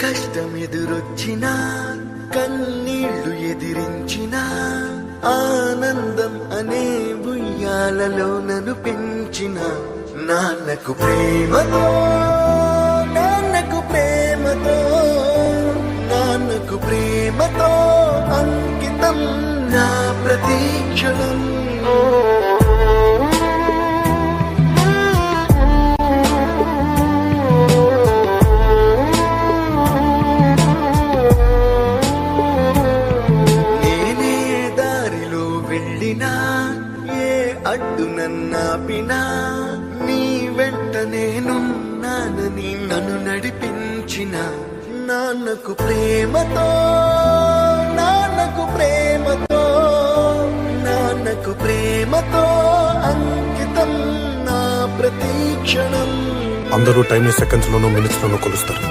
కష్టమెదురొచ్చినా కన్నీళ్లు ఎదిరించినా ఆనందం అనే ఉయ్యాలలో నన్ను పెంచిన నాన్నకు ప్రేమతో నాన్నకు ప్రేమతో నాన్నకు ప్రేమతో అంకితం నా ప్రతీక్షణం. నేనే దారిలో వెళ్ళినా ఏ అడ్డు నన్నాపినా నీ వెంట నేనున్నానని నన్ను నడిపించిన నాన్నకు ప్రేమతో నాన్నకు ప్రేమతో నాన్నకు ప్రేమతో అంకితం నా ప్రతీక్షణం. అందరూ టైంని సెకండ్స్ లోనూ మినిట్స్ లోనూ కొలుస్తారు.